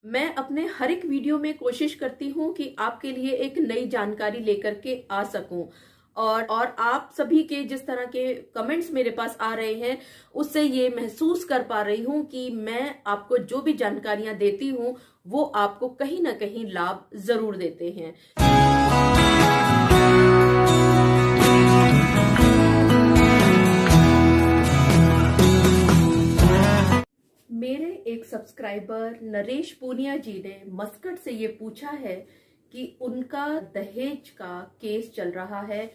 मैं अपने हर एक वीडियो में कोशिश करती हूँ कि आपके लिए एक नई जानकारी लेकर के आ सकूं और आप सभी के जिस तरह के कमेंट्स मेरे पास आ रहे हैं उससे ये महसूस कर पा रही हूँ कि मैं आपको जो भी जानकारियां देती हूँ वो आपको कहीं ना कहीं लाभ जरूर देते हैं। मेरे एक सब्सक्राइबर नरेश पूनिया जी ने मस्कट से ये पूछा है कि उनका दहेज का केस चल रहा है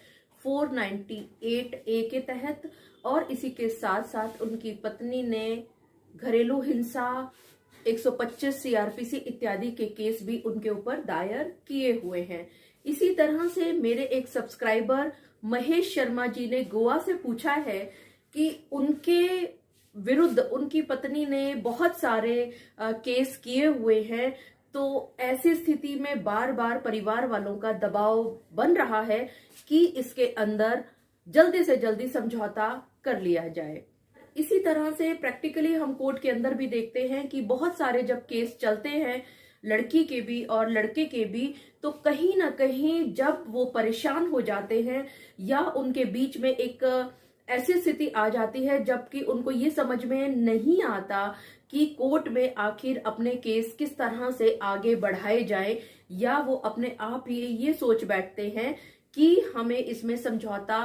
498A के तहत और इसी के साथ साथ उनकी पत्नी ने घरेलू हिंसा 125 सीआरपीसी इत्यादि के केस भी उनके ऊपर दायर किए हुए हैं। इसी तरह से मेरे एक सब्सक्राइबर महेश शर्मा जी ने गोवा से पूछा है कि उनके विरुद्ध उनकी पत्नी ने बहुत सारे केस किए हुए हैं, तो ऐसी स्थिति में बार बार परिवार वालों का दबाव बन रहा है कि इसके अंदर जल्दी से जल्दी समझौता कर लिया जाए। इसी तरह से प्रैक्टिकली हम कोर्ट के अंदर भी देखते हैं कि बहुत सारे जब केस चलते हैं लड़की के भी और लड़के के भी, तो कहीं ना कहीं जब वो परेशान हो जाते हैं या उनके बीच में एक ऐसी स्थिति आ जाती है जबकि उनको ये समझ में नहीं आता कि कोर्ट में आखिर अपने केस किस तरह से आगे बढ़ाए जाए, या वो अपने आप ही ये सोच बैठते हैं कि हमें इसमें समझौता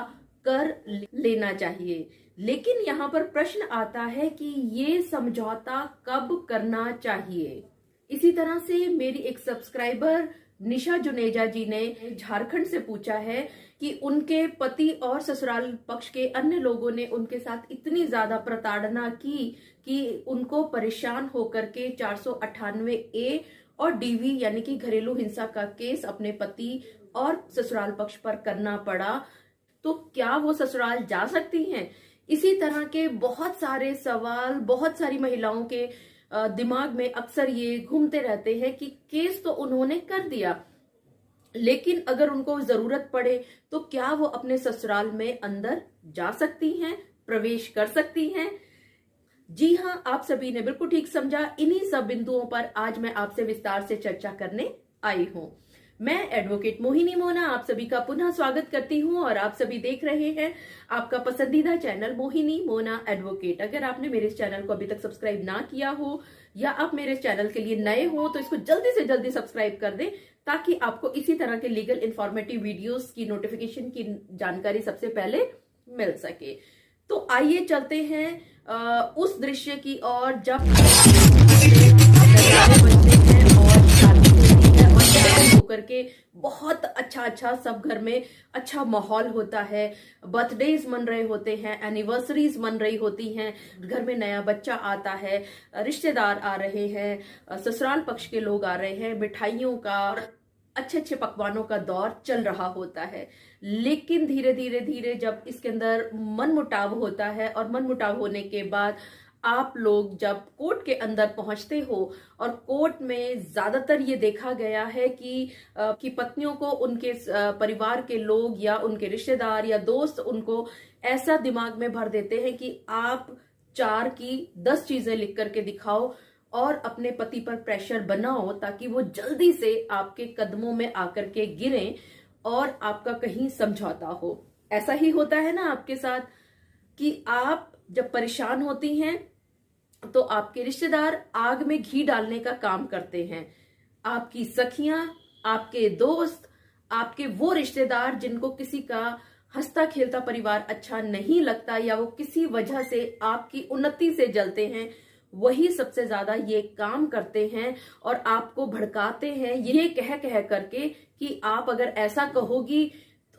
कर लेना चाहिए। लेकिन यहाँ पर प्रश्न आता है कि ये समझौता कब करना चाहिए। इसी तरह से मेरी एक सब्सक्राइबर निशा जुनेजा जी ने झारखंड से पूछा है कि उनके पति और ससुराल पक्ष के अन्य लोगों ने उनके साथ इतनी ज्यादा प्रताड़ना की कि उनको परेशान होकर के 498A और DV यानी कि घरेलू हिंसा का केस अपने पति और ससुराल पक्ष पर करना पड़ा, तो क्या वो ससुराल जा सकती हैं? इसी तरह के बहुत सारे सवाल बहुत सारी महिलाओं के दिमाग में अक्सर ये घूमते रहते हैं कि केस तो उन्होंने कर दिया, लेकिन अगर उनको जरूरत पड़े तो क्या वो अपने ससुराल में अंदर जा सकती हैं, प्रवेश कर सकती हैं? जी हाँ, आप सभी ने बिल्कुल ठीक समझा। इन्हीं सब बिंदुओं पर आज मैं आपसे विस्तार से चर्चा करने आई हूँ। मैं एडवोकेट मोहिनी मोना आप सभी का पुनः स्वागत करती हूँ और आप सभी देख रहे हैं आपका पसंदीदा चैनल मोहिनी मोना एडवोकेट। अगर आपने मेरे इस चैनल को अभी तक सब्सक्राइब ना किया हो या आप मेरे इस चैनल के लिए नए हो तो इसको जल्दी से जल्दी सब्सक्राइब कर दें ताकि आपको इसी तरह के लीगल इंफॉर्मेटिव वीडियोस की नोटिफिकेशन की जानकारी सबसे पहले मिल सके। तो आइए चलते हैं उस दृश्य की और जब होकर के बहुत अच्छा सब घर में अच्छा माहौल होता है, बर्थडेज मन रहे होते हैं, एनिवर्सरीज मन रही होती हैं, घर में नया बच्चा आता है, रिश्तेदार आ रहे हैं, ससुराल पक्ष के लोग आ रहे हैं, मिठाइयों का अच्छे पकवानों का दौर चल रहा होता है। लेकिन धीरे धीरे जब इसके अंदर मनमुटाव होता है और मनमुटाव होने के बाद आप लोग जब कोर्ट के अंदर पहुंचते हो और कोर्ट में ज्यादातर ये देखा गया है कि पत्नियों को उनके परिवार के लोग या उनके रिश्तेदार या दोस्त उनको ऐसा दिमाग में भर देते हैं कि आप 4 की 10 चीजें लिख करके दिखाओ और अपने पति पर प्रेशर बनाओ ताकि वो जल्दी से आपके कदमों में आकर के गिरें और आपका कहीं समझौता हो। ऐसा ही होता है ना आपके साथ कि आप जब परेशान होती हैं तो आपके रिश्तेदार आग में घी डालने का काम करते हैं। आपकी सखियां, आपके दोस्त, आपके वो रिश्तेदार जिनको किसी का हंसता खेलता परिवार अच्छा नहीं लगता या वो किसी वजह से आपकी उन्नति से जलते हैं, वही सबसे ज्यादा ये काम करते हैं और आपको भड़काते हैं ये कह करके कि आप अगर ऐसा कहोगी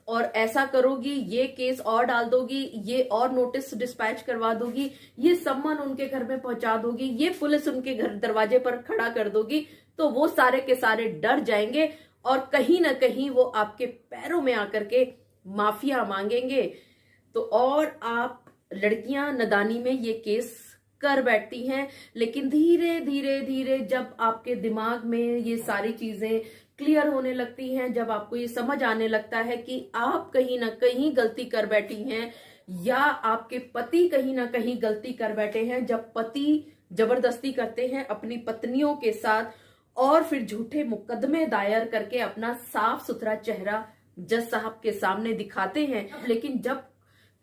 और ऐसा करोगी, ये केस और डाल दोगी, ये और नोटिस डिस्पैच करवा दोगी, ये सम्मन उनके घर में पहुंचा दोगी, ये पुलिस उनके घर दरवाजे पर खड़ा कर दोगी, तो वो सारे के सारे डर जाएंगे और कहीं ना कहीं वो आपके पैरों में आकर के माफिया मांगेंगे। तो और आप लड़कियां नदानी में ये केस कर बैठती हैं। लेकिन धीरे धीरे जब आपके दिमाग में ये सारी चीजें क्लियर होने लगती हैं, जब आपको ये समझ आने लगता है कि आप कहीं ना कहीं गलती कर बैठी हैं या आपके पति कहीं ना कहीं गलती कर बैठे हैं, जब पति जबरदस्ती करते हैं अपनी पत्नियों के साथ और फिर झूठे मुकदमे दायर करके अपना साफ सुथरा चेहरा जज साहब के सामने दिखाते हैं। लेकिन जब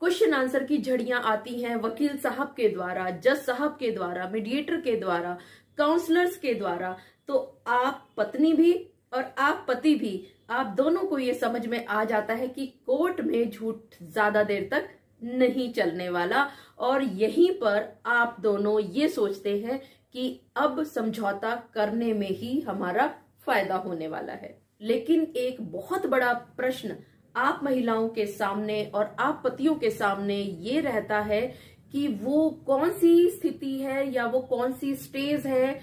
क्वेश्चन आंसर की झड़ियां आती हैं वकील साहब के द्वारा, जज साहब के द्वारा, मीडिएटर के द्वारा, काउंसलर्स के द्वारा, तो आप पत्नी भी और आप पति भी, आप दोनों को ये समझ में आ जाता है कि कोर्ट में झूठ ज्यादा देर तक नहीं चलने वाला। और यहीं पर आप दोनों ये सोचते हैं कि अब समझौता करने में ही हमारा फायदा होने वाला है। लेकिन एक बहुत बड़ा प्रश्न आप महिलाओं के सामने और आप पतियों के सामने ये रहता है कि वो कौन सी स्थिति है या वो कौन सी स्टेज है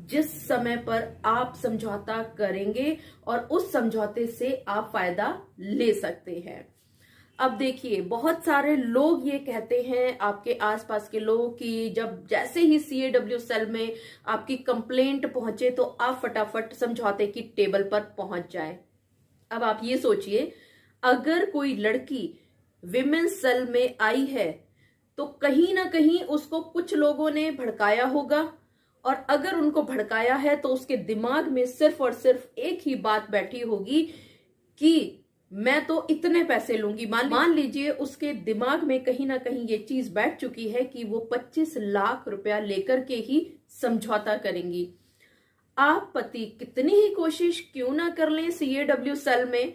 जिस समय पर आप समझौता करेंगे और उस समझौते से आप फायदा ले सकते हैं। अब देखिए, बहुत सारे लोग ये कहते हैं, आपके आसपास के लोग, कि जब जैसे ही CAW सेल में आपकी कंप्लेंट पहुंचे तो आप फटाफट समझौते की टेबल पर पहुंच जाए। अब आप ये सोचिए, अगर कोई लड़की विमेंस सेल में आई है तो कहीं ना कहीं उसको कुछ लोगों ने भड़काया होगा, और अगर उनको भड़काया है तो उसके दिमाग में सिर्फ और सिर्फ एक ही बात बैठी होगी कि मैं तो इतने पैसे लूंगी। मान लीजिए उसके दिमाग में कहीं ना कहीं ये चीज बैठ चुकी है कि वो 25 लाख रुपया लेकर के ही समझौता करेंगी। आप पति कितनी ही कोशिश क्यों ना कर लें CAW सेल में,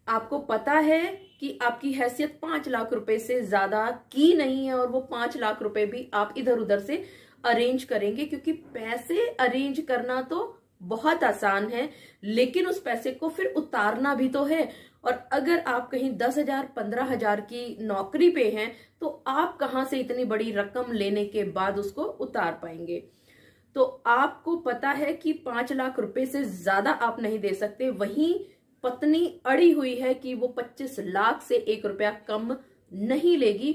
आपको पता है कि आपकी हैसियत 5 लाख रुपए से ज्यादा की नहीं है, और वो 5 लाख रुपए भी आप इधर उधर से अरेंज करेंगे, क्योंकि पैसे अरेंज करना तो बहुत आसान है, लेकिन उस पैसे को फिर उतारना भी तो है। और अगर आप कहीं 10,000 15,000 की नौकरी पे हैं तो आप कहां से इतनी बड़ी रकम लेने के बाद उसको उतार पाएंगे। तो आपको पता है कि 5 लाख रुपए से ज्यादा आप नहीं दे सकते, वहीं पत्नी अड़ी हुई है कि वो 25 लाख से 1 रुपया कम नहीं लेगी,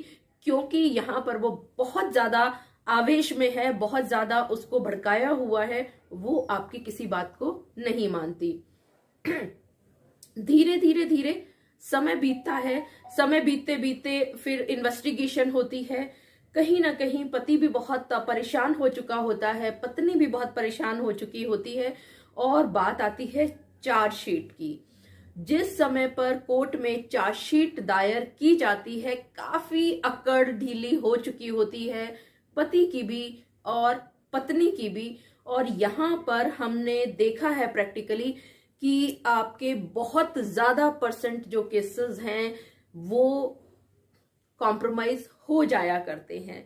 क्योंकि यहां पर वो बहुत ज्यादा आवेश में है, बहुत ज्यादा उसको भड़काया हुआ है, वो आपकी किसी बात को नहीं मानती। धीरे धीरे धीरे समय बीतता है, समय बीतते बीतते फिर इन्वेस्टिगेशन होती है। कहीं ना कहीं पति भी बहुत परेशान हो चुका होता है, पत्नी भी बहुत परेशान हो चुकी होती है, और बात आती है चार्जशीट की। जिस समय पर कोर्ट में चार्जशीट दायर की जाती है, काफी अकड़ ढीली हो चुकी होती है, पति की भी और पत्नी की भी। और यहाँ पर हमने देखा है प्रैक्टिकली कि आपके बहुत ज्यादा परसेंट जो केसेस हैं वो कॉम्प्रोमाइज हो जाया करते हैं।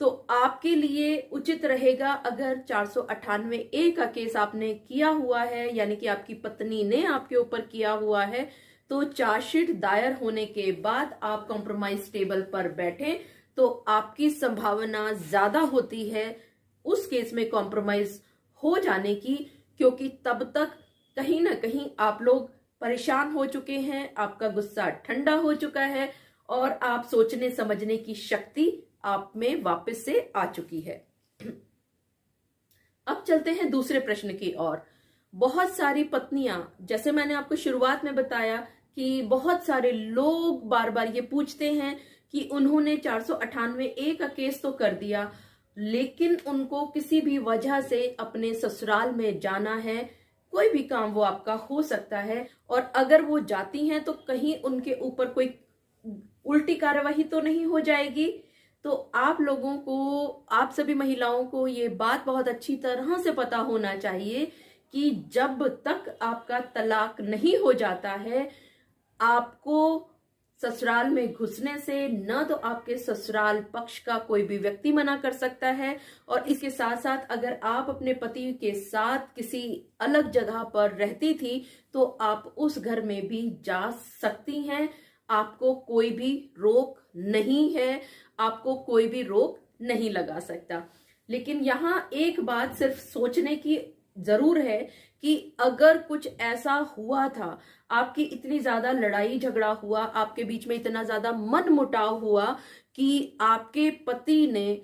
तो आपके लिए उचित रहेगा, अगर 498A का केस आपने किया हुआ है, यानी कि आपकी पत्नी ने आपके ऊपर किया हुआ है, तो चार्जशीट दायर होने के बाद आप कॉम्प्रोमाइज टेबल पर बैठें तो आपकी संभावना ज्यादा होती है उस केस में कॉम्प्रोमाइज हो जाने की, क्योंकि तब तक कहीं ना कहीं आप लोग परेशान हो चुके हैं, आपका गुस्सा ठंडा हो चुका है, और आप सोचने समझने की शक्ति आप में वापस से आ चुकी है। अब चलते हैं दूसरे प्रश्न की ओर। बहुत सारी पत्नियां, जैसे मैंने आपको शुरुआत में बताया कि बहुत सारे लोग बार बार ये पूछते हैं कि उन्होंने 498A का केस तो कर दिया, लेकिन उनको किसी भी वजह से अपने ससुराल में जाना है। कोई भी काम वो आपका हो सकता है, और अगर वो जाती हैं तो कहीं उनके ऊपर कोई उल्टी कार्यवाही तो नहीं हो जाएगी। तो आप लोगों को, आप सभी महिलाओं को ये बात बहुत अच्छी तरह से पता होना चाहिए कि जब तक आपका तलाक नहीं हो जाता है, आपको ससुराल में घुसने से न तो आपके ससुराल पक्ष का कोई भी व्यक्ति मना कर सकता है, और इसके साथ साथ अगर आप अपने पति के साथ किसी अलग जगह पर रहती थी तो आप उस घर में भी जा सकती हैं। आपको कोई भी रोक नहीं है, आपको कोई भी रोक नहीं लगा सकता। लेकिन यहाँ एक बात सिर्फ सोचने की जरूर है कि अगर कुछ ऐसा हुआ था, आपकी इतनी ज्यादा लड़ाई झगड़ा हुआ, आपके बीच में इतना ज्यादा मनमुटाव हुआ कि आपके पति ने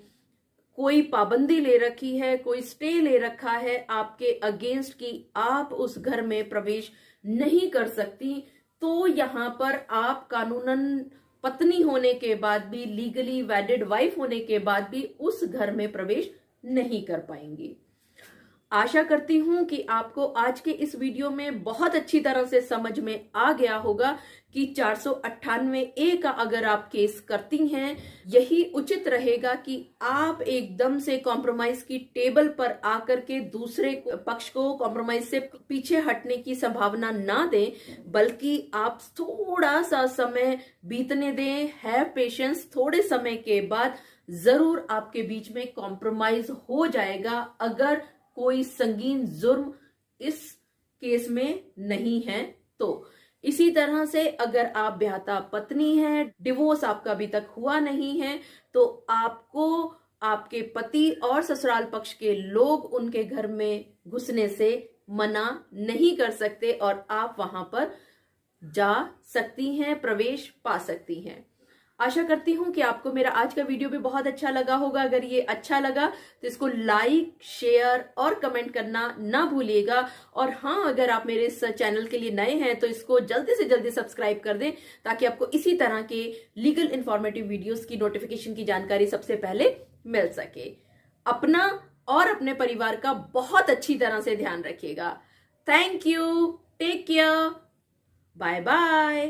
कोई पाबंदी ले रखी है, कोई स्टे ले रखा है आपके अगेंस्ट कि आप उस घर में प्रवेश नहीं कर सकती, तो यहाँ पर आप कानूनन पत्नी होने के बाद भी, लीगली वैलिड वाइफ होने के बाद भी उस घर में प्रवेश नहीं कर पाएंगी। आशा करती हूं कि आपको आज के इस वीडियो में बहुत अच्छी तरह से समझ में आ गया होगा कि 498A का अगर आप केस करती हैं, यही उचित रहेगा कि आप एकदम से कॉम्प्रोमाइज की टेबल पर आकर के दूसरे पक्ष को कॉम्प्रोमाइज से पीछे हटने की संभावना ना दें, बल्कि आप थोड़ा सा समय बीतने दें, हैव पेशेंस। थोड़े समय के बाद जरूर आपके बीच में कॉम्प्रोमाइज हो जाएगा, अगर कोई संगीन जुर्म इस केस में नहीं है तो। इसी तरह से अगर आप ब्याहता पत्नी हैं, डिवोर्स आपका अभी तक हुआ नहीं है, तो आपको आपके पति और ससुराल पक्ष के लोग उनके घर में घुसने से मना नहीं कर सकते और आप वहां पर जा सकती हैं, प्रवेश पा सकती हैं। आशा करती हूं कि आपको मेरा आज का वीडियो भी बहुत अच्छा लगा होगा। अगर ये अच्छा लगा तो इसको लाइक, शेयर और कमेंट करना ना भूलिएगा। और हाँ, अगर आप मेरे इस चैनल के लिए नए हैं तो इसको जल्दी से जल्दी सब्सक्राइब कर दें, ताकि आपको इसी तरह के लीगल इंफॉर्मेटिव वीडियोस की नोटिफिकेशन की जानकारी सबसे पहले मिल सके। अपना और अपने परिवार का बहुत अच्छी तरह से ध्यान रखिएगा। Thank you, take care, bye bye.